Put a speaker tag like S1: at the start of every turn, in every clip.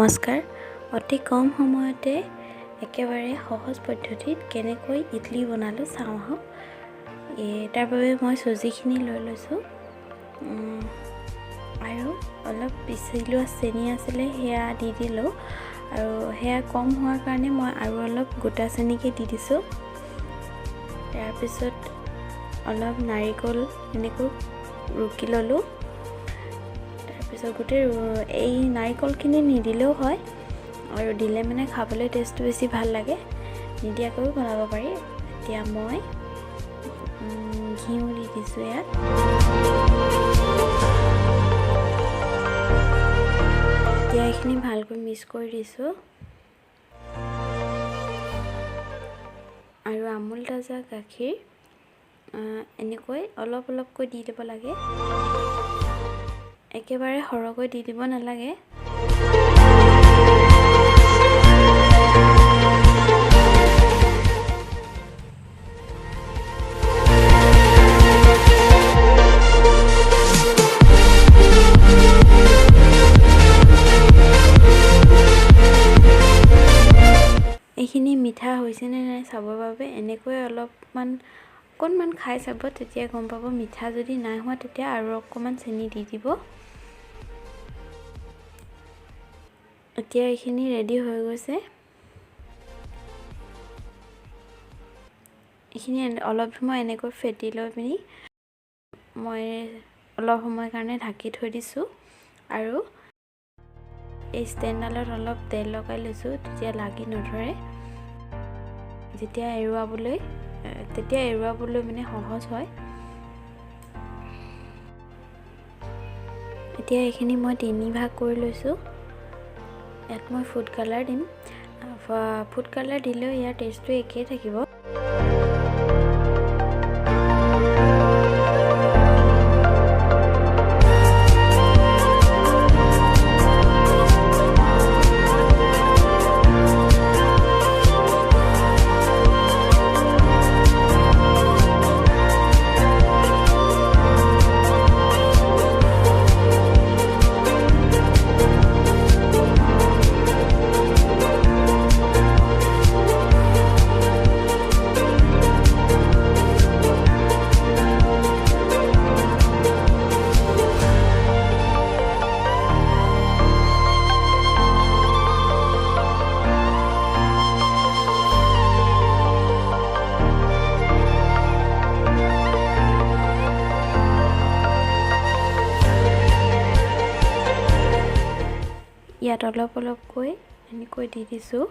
S1: নমস্কাৰ। অতি কম সময়তে একেবাৰে সহজ পদ্ধতিত কেনেকৈ ইডলি বনালোঁ চাওঁ আহক। তাৰ বাবে মই চুজিখিনি লৈ লৈছোঁ আৰু অলপ পিচি লোৱা চেনি আছিলে সেয়া দি দিলোঁ আৰু সেয়া কম হোৱাৰ কাৰণে মই আৰু অলপ গোটা চেনিকে দি দিছোঁ। তাৰপিছত অলপ নাৰিকল এনেকৈ ৰুকি ল'লোঁ। তাৰপিছত গোটেই এই নাৰিকলখিনি নিদিলেও হয় আৰু দিলে মানে খাবলৈ টেষ্টটো বেছি ভাল লাগে, নিদিয়াকৈও বনাব পাৰি। এতিয়া মই ঘিউ দি দিছোঁ ইয়াত। এতিয়া এইখিনি ভালকৈ মিক্স কৰি দিছোঁ আৰু আমুল তাজা গাখীৰ এনেকৈ অলপ অলপকৈ দি দিব লাগে, একেবাৰে সৰহকৈ দি দিব নালাগে। এইখিনি মিঠা হৈছেনে নাই চাবৰ বাবে এনেকৈ অকণমান খাই চাব, তেতিয়া গম পাব। মিঠা যদি নাই হোৱা তেতিয়া আৰু অকণমান চেনি দি দিব। এতিয়া এইখিনি ৰেডি হৈ গৈছে। এইখিনি অলপ সময় এনেকৈ ফেটি লৈ পিনি মই অলপ সময়ৰ কাৰণে ঢাকি থৈ দিছোঁ আৰু এই ষ্টেণ্ডডালত অলপ তেল লগাই লৈছোঁ, তেতিয়া লাগি নধৰে। তেতিয়া এৰুৱাবলৈ মানে সহজ হয়। এতিয়া এইখিনি মই 3 ভাগ কৰি লৈছোঁ। ইয়াত মই ফুড কালাৰ দিম। ফুড কালাৰ দিলেও ইয়াৰ টেষ্টটো একেই থাকিব। ইয়াত অলপ অলপকৈ এনেকৈ দি দিছোঁ।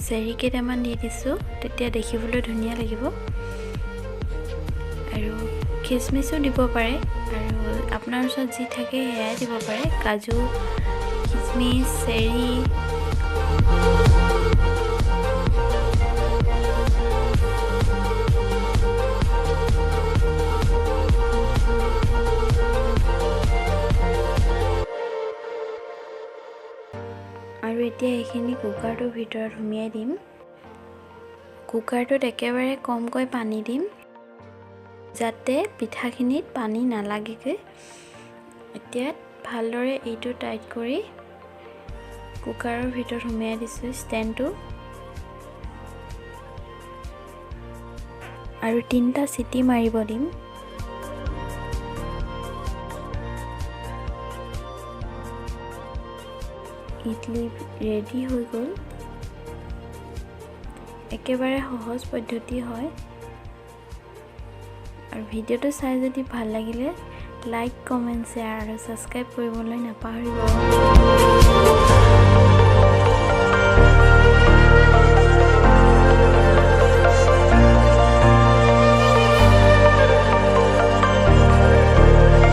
S1: চেৰি কেইটামান দি দিছোঁ, তেতিয়া দেখিবলৈ ধুনীয়া লাগিব। আৰু খিচমিচো দিব পাৰে, আৰু আপোনাৰ ওচৰত যি থাকে সেয়াই দিব পাৰে। কাজু, খিচমিচ, চেৰি। আৰু এতিয়া এইখিনি কুকাৰটোৰ ভিতৰত সুমিয়াই দিম। কুকাৰটোত একেবাৰে কমকৈ পানী দিম, যাতে পিঠাখিনিত পানী নালাগেগৈ। এতিয়া ভালদৰে এইটো টাইট কৰি কুকাৰৰ ভিতৰত সুমিয়াই দিছোঁ ষ্টেণ্ডটো, আৰু 3টা চিটি মাৰিব দিম। ইডলি ৰেডি হৈ গ'ল। একেবাৰে সহজ পদ্ধতি হয়। আৰু ভিডিঅ'টো চাই যদি ভাল লাগিলে লাইক, কমেণ্ট, শ্বেয়াৰ আৰু ছাবস্ক্ৰাইব কৰিবলৈ নাপাহৰিব।